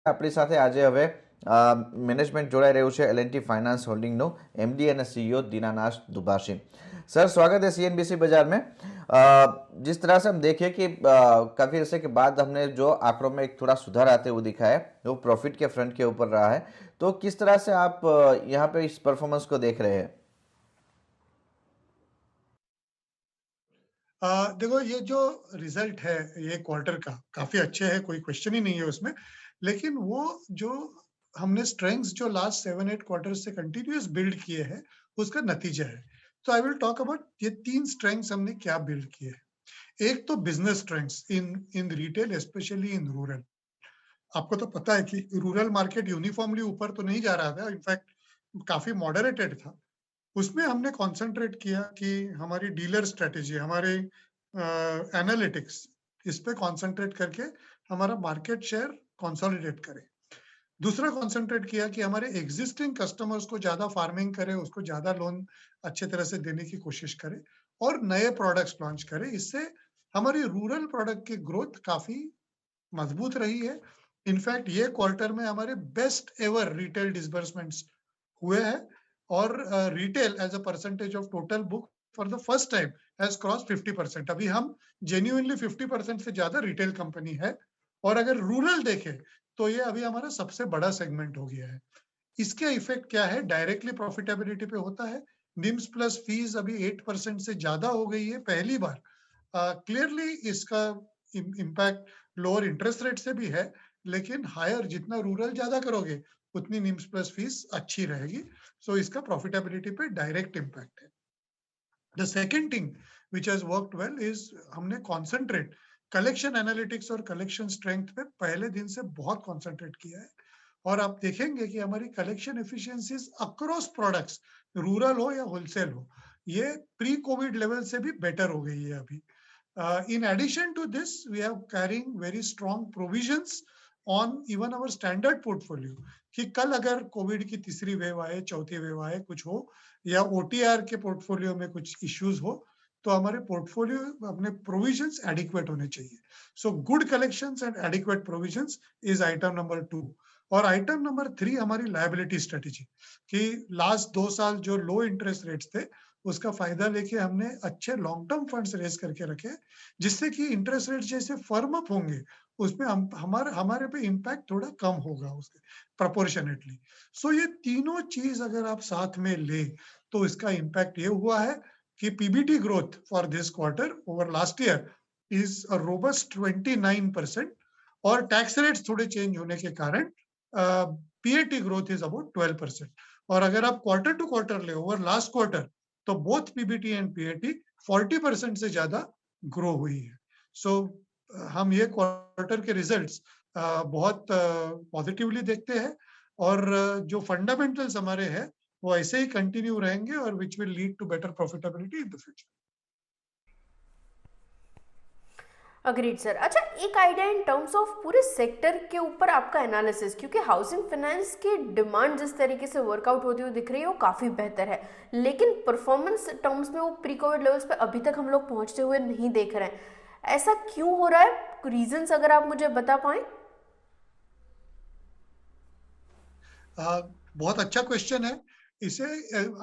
આપણી સાથે આજે હવે મેનેજમેન્ટ જોડાઈ રહ્યું છે L&T फाइनेंस होल्डिंगનું MD અને CEO दीनानाथ दुभाषी। सर स्वागत है CNBC बाजार में। जिस तरह से हम देखें कि काफ़ी अर्से के बाद हमने जो आंकड़ों में एक थोड़ा सुधार आते हुए दिखा है वो प्रॉफिट के फ्रंट के ऊपर रहा है, तो किस तरह से आप यहाँ पे इस परफॉर्मेंस को देख रहे हैं? देखो, ये जो रिजल्ट है ये क्वार्टर का काफी अच्छे है, कोई क्वेश्चन ही नहीं है उसमें। लेकिन वो जो हमने स्ट्रेंथ्स जो लास्ट 7-8 क्वार्टर से कंटिन्यूअस बिल्ड किए हैं उसका नतीजा है। तो आई विल टॉक अबाउट ये 3 स्ट्रेंथ्स हमने क्या बिल्ड किए हैं। एक तो business strengths in retail, specially in rural. आपको तो पता है कि रूरल मार्केट यूनिफॉर्मली ऊपर तो नहीं जा रहा था, इनफैक्ट काफी मॉडरेटेड था। उसमें हमने कंसंट्रेट किया कि हमारी डीलर स्ट्रेटेजी, हमारे एनालिटिक्स, इस पे कंसंट्रेट करके हमारा मार्केट शेयर कंसोलिडेट करें। दूसरा कंसंट्रेट किया कि हमारे एग्जिस्टिंग कस्टमर्स को ज्यादा फार्मिंग करें, उसको ज्यादा लोन अच्छे तरह से देने की कोशिश करें और नए प्रोडक्ट्स लॉन्च करें। इससे हमारी रूरल प्रोडक्ट की ग्रोथ काफी मजबूत रही है। इनफैक्ट ये क्वार्टर में हमारे बेस्ट एवर रिटेल डिसबर्समेंट्स हुए हैं और retail as a percentage of total book for the first time has cross 50%। अभी हम जेन्युइनली 50% से ज्यादा रिटेल कंपनी है और अगर रूरल देखें तो ये अभी हमारा सबसे बड़ा सेगमेंट हो गया है। इसके इफेक्ट क्या है? डायरेक्टली प्रॉफिटेबिलिटी पे होता है। निम्स प्लस फीस अभी 8% से ज्यादा हो गई है पहली बार। क्लियरली इसका इम्पैक्ट लोअर इंटरेस्ट रेट से भी है, लेकिन हायर जितना रूरल ज्यादा करोगे उतनी निम्स प्लस फीस अच्छी रहेगी। सो इसका प्रॉफिटेबिलिटी पे डायरेक्ट इम्पैक्ट है। The second thing which has worked well is हमने कॉन्सेंट्रेट कलेक्शन एनालिटिक्स और कलेक्शन स्ट्रेंथ पे पहले दिन से बहुत कॉन्सेंट्रेट किया है और आप देखेंगे कि हमारी collection efficiencies across products, rural हो या होलसेल हो, ये प्री कोविड लेवल से भी बेटर हो गई है अभी। In addition to this, we are carrying very strong provisions on even our standard portfolio कि कल अगर कोविड की तीसरी वेव आए, चौथी वेव आए, कुछ हो या OTR के पोर्टफोलियो में कुछ इश्यूज हो, तो हमारे पोर्टफोलियो अपने प्रोविजंस एडिक्वेट होने चाहिए। So good collections and adequate provisions is item number 2। और आइटम नंबर 3 हमारी लायबिलिटी स्ट्रेटेजी कि लास्ट 2 साल जो लो इंटरेस्ट रेट्स थे उसका फायदा लेके हमने अच्छे लॉन्ग टर्म फंड्स रेज करके रखे, जिससे कि इंटरेस्ट रेट जैसे फर्म अप होंगे उसमें हमारे पे इम्पैक्ट थोड़ा कम होगा उसके प्रोपोर्शनेटली। सो ये तीनों चीज अगर आप साथ में ले तो इसका इम्पैक्ट ये हुआ है कि PBT growth for this quarter over last year is a robust 29% और टैक्स रेट्स थोड़े चेंज होने के कारण पीएटी ग्रोथ इज अबाउट 12%। और अगर आप क्वार्टर टू क्वार्टर ले ओवर लास्ट क्वार्टर तो बोथ पीबीटी एंड पीएटी 40% से ज्यादा ग्रो हुई है। सो हम ये क्वार्टर के रिजल्ट्स बहुत पॉजिटिवली देखते हैं और जो फंडामेंटल्स हमारे हैं वो ऐसे ही कंटिन्यू रहेंगे और which will lead to better profitability in the future. Agreed sir. अच्छा, एक आइडिया इन टर्म्स ऑफ पूरे सेक्टर के ऊपर आपका एनालिसिस, क्योंकि हाउसिंग फाइनेंस की डिमांड जिस तरीके से वर्कआउट होती हुई दिख रही है वो काफ़ी बेहतर है, लेकिन परफॉर्मेंस टर्म्स में वो प्री कोविड लेवल्स पे अभी तक हम लोग पहुंचते हुए नहीं देख रहे हैं। ऐसा क्यों हो रहा है? रीजंस अगर आप मुझे बता पाएं। बहुत अच्छा क्वेश्चन है। इसे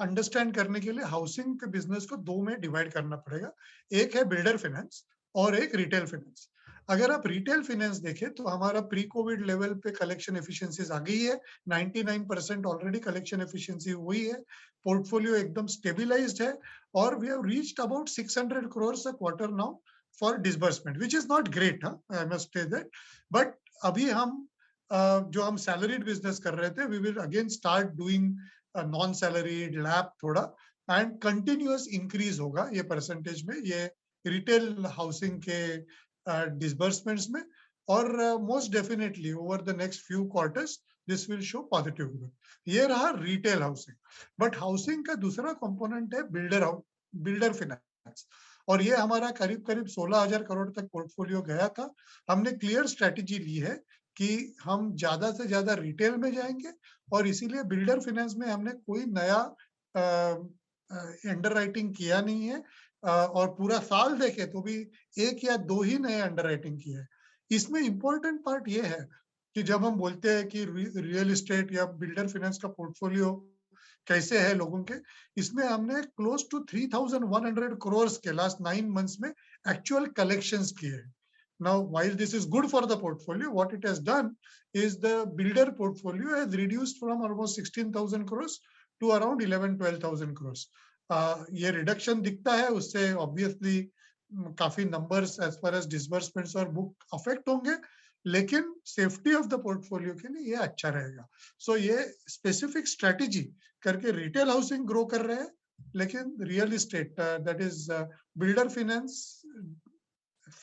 अंडरस्टैंड करने के लिए हाउसिंग के बिजनेस को दो में डिवाइड करना पड़ेगा। एक है बिल्डर फाइनेंस और एक रिटेल फाइनेंस। अगर आप रिटेल फाइनेंस देखें तो हमारा प्री कोविड लेवल पे कलेक्शन एफिशिएंसीज आ गई है। 99% ऑलरेडी कलेक्शन एफिशिएंसी हुई है। पोर्टफोलियो एकदम स्टेबिलाइज्ड है और we have reached about 600 crore a quarter now for disbursement, which is not great, I must say that. But अभी हम जो हम सैलरीड बिजनेस कर रहे थे, we will again start doing non salaried lab थोड़ा एंड कंटिन्यूअस इंक्रीज होगा ये परसेंटेज में, ये रिटेल हाउसिंग के डिसबर्समेंट्स में और most definitely over the next few quarters this will show positive growth. ये रहा रिटेल हाउसिंग। बट हाउसिंग का दूसरा कंपोनेंट है बिल्डर फाइनेंस और ये हमारा करीब करीब 16,000 करोड़ तक पोर्टफोलियो गया था। हमने क्लियर स्ट्रेटेजी ली है कि हम ज्यादा से ज्यादा रिटेल में जाएंगे और इसीलिए बिल्डर फाइनेंस में हमने कोई नया अंडरराइटिंग किया नहीं है और पूरा साल देखे तो भी 1 या 2 ही नए अंडरराइटिंग किए हैं। इसमें इंपॉर्टेंट पार्ट ये है कि जब हम बोलते हैं कि रियल एस्टेट या बिल्डर फाइनेंस का पोर्टफोलियो कैसे है लोगों के, इसमें हमने क्लोज टू 3,100 करोड़ के लास्ट 9 मंथ्स में एक्चुअल कलेक्शंस किए हैं. Now, while this is good for the portfolio, what it has done is the builder portfolio has reduced from almost 16,000 crores to around 11-12,000 crores. ये रिडक्शन दिखता है, उससे obviously काफी numbers as far as disbursements और book affect होंगे, लेकिन safety of the portfolio के लिए ये अच्छा रहेगा. सो ये स्पेसिफिक स्ट्रेटेजी करके रिटेल हाउसिंग ग्रो कर रहे हैं, लेकिन real estate that is builder finance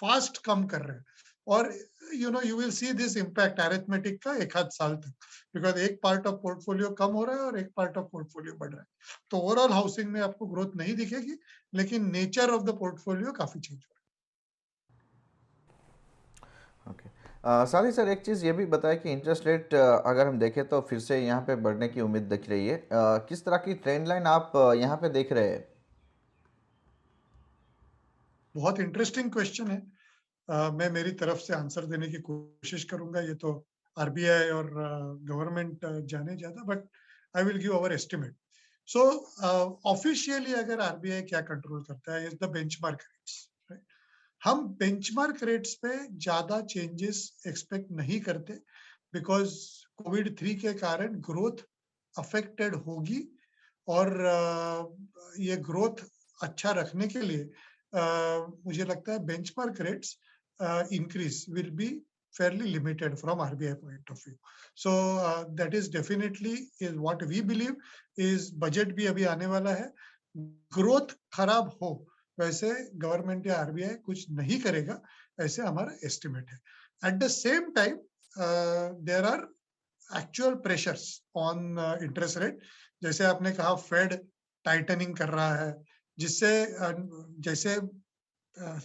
fast कम कर रहे हैं. और you will see this impact arithmetic का एक आध साल तक, बिकॉज एक पार्ट ऑफ पोर्टफोलियो कम हो रहा है और एक पार्ट ऑफ पोर्टफोलियो बढ़ रहा है. तो ओवरऑल हाउसिंग में आपको ग्रोथ नहीं दिखेगी, लेकिन नेचर ऑफ द पोर्टफोलियो काफी चेंज हो रहा है. ओके. साथ ही सर एक चीज़ ये भी बताएं कि इंटरेस्ट रेट अगर हम देखें तो फिर से यहाँ पे बढ़ने की उम्मीद दिख रही है. किस तरह की ट्रेंड लाइन आप यहाँ पे देख रहे हैं? बहुत इंटरेस्टिंग क्वेश्चन है. मैं मेरी तरफ से आंसर देने की कोशिश करूंगा. ये तो आरबीआई और गवर्नमेंट जाने ज्यादा, but I will give our estimate. So officially अगर आरबीआई क्या कंट्रोल करता है इज द बेंचमार्क रेट्स. हम बेंचमार्क रेट्स पे ज्यादा चेंजेस एक्सपेक्ट नहीं करते, बिकॉज कोविड-3 के कारण ग्रोथ अफेक्टेड होगी, और ये ग्रोथ अच्छा रखने के लिए मुझे लगता है benchmark rates increase will be fairly limited from RBI point of view. So that is definitely is what we believe is budget भी अभी आने वाला है. ग्रोथ खराब हो वैसे गवर्नमेंट या आरबीआई कुछ नहीं करेगा, ऐसे हमारा एस्टिमेट है. At the same time there are actual pressures on interest rate. जैसे आपने कहा फेड टाइटनिंग कर रहा है, जिससे जैसे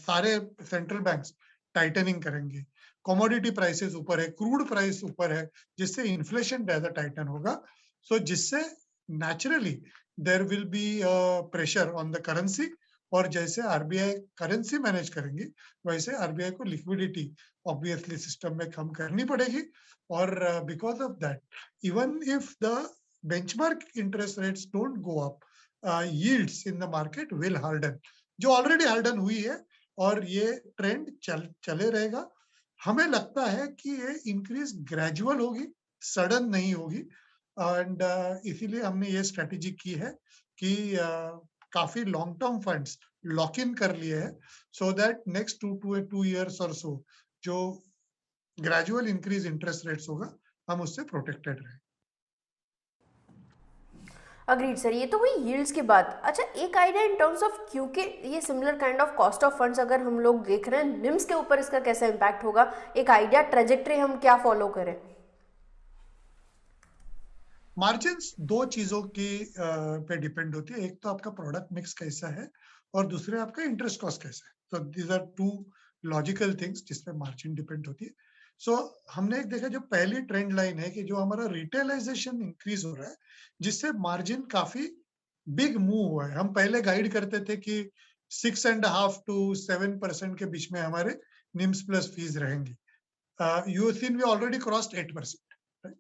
सारे सेंट्रल बैंक्स टाइटनिंग करेंगे, कमोडिटी प्राइसेस ऊपर है, क्रूड प्राइस ऊपर है, जिससे इन्फ्लेशन ज्यादा टाइटन होगा. सो जिससे naturally there will be pressure on the currency, और जैसे आरबीआई करेंसी मैनेज करेंगे वैसे आरबीआई को लिक्विडिटी ऑब्वियसली सिस्टम में कम करनी पड़ेगी. और because of that even if the benchmark interest rates don't go up, yields in the market will harden, जो ऑलरेडी हार्डन हुई है, और ये ट्रेंड चले रहेगा. हमें लगता है कि ये इंक्रीज ग्रेजुअल होगी, सडन नहीं होगी. एंड इसीलिए हमने ये स्ट्रेटेजी की है कि काफी long term funds lock in कर लिए हैं, सो दैट नेक्स्ट 2 years और सो जो ग्रेजुअल इंक्रीज इंटरेस्ट रेट्स होगा, हम उससे प्रोटेक्टेड रहे. अग्रीड सर, ये तो हुई यील्ड्स की बात. अच्छा, एक आइडिया इन टर्म्स ऑफ, क्योंकि ये similar kind of cost of funds अगर हम लोग देख रहे हैं, निम्स के ऊपर इसका कैसा इम्पैक्ट होगा? एक आइडिया, ट्रेजेक्ट्री हम क्या फॉलो करें? मार्जिन्स दो चीजों की पे डिपेंड होती है. एक तो आपका प्रोडक्ट मिक्स कैसा है, और दूसरे आपका इंटरेस्ट कॉस्ट कैसा है. तो these are two logical things जिसपे मार्जिन डिपेंड होती है. सो हमने एक देखा, जो पहली ट्रेंड लाइन है कि जो हमारा रिटेलाइजेशन इंक्रीज हो रहा है, जिससे मार्जिन काफी बिग मूव हुआ है. हम पहले गाइड करते थे कि 6.5 to 7% के बीच में हमारे निम्स प्लस फीस रहेंगी. You seen we already crossed 8%.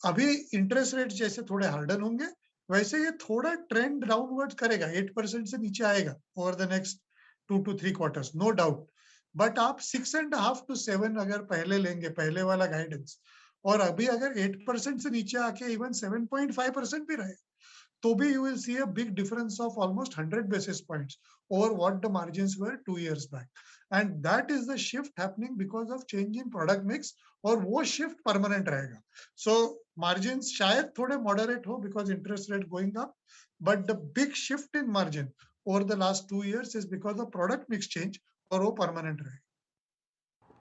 अभी इंटरेस्ट रेट जैसे थोड़े हार्डन होंगे, वैसे ये थोड़ा ट्रेंड डाउनवर्ड करेगा, 8% से नीचे आएगा over the next 2 to 3 quarters, no doubt. But आप 6.5 to 7 अगर पहले लेंगे, पहले वाला गाइडेंस, और अभी अगर 8% से नीचे आके इवन 7.5% भी रहे, तो भी you will see a big difference of almost 100 basis points over what the margins were 2 years back. And that is the shift happening because of change in product mix, और वो shift permanent रहेगा. So margins शायद थोड़े moderate हो because interest rate going up, but the big shift in margin over the last 2 years is because of product mix change, और वो permanent रहेगा.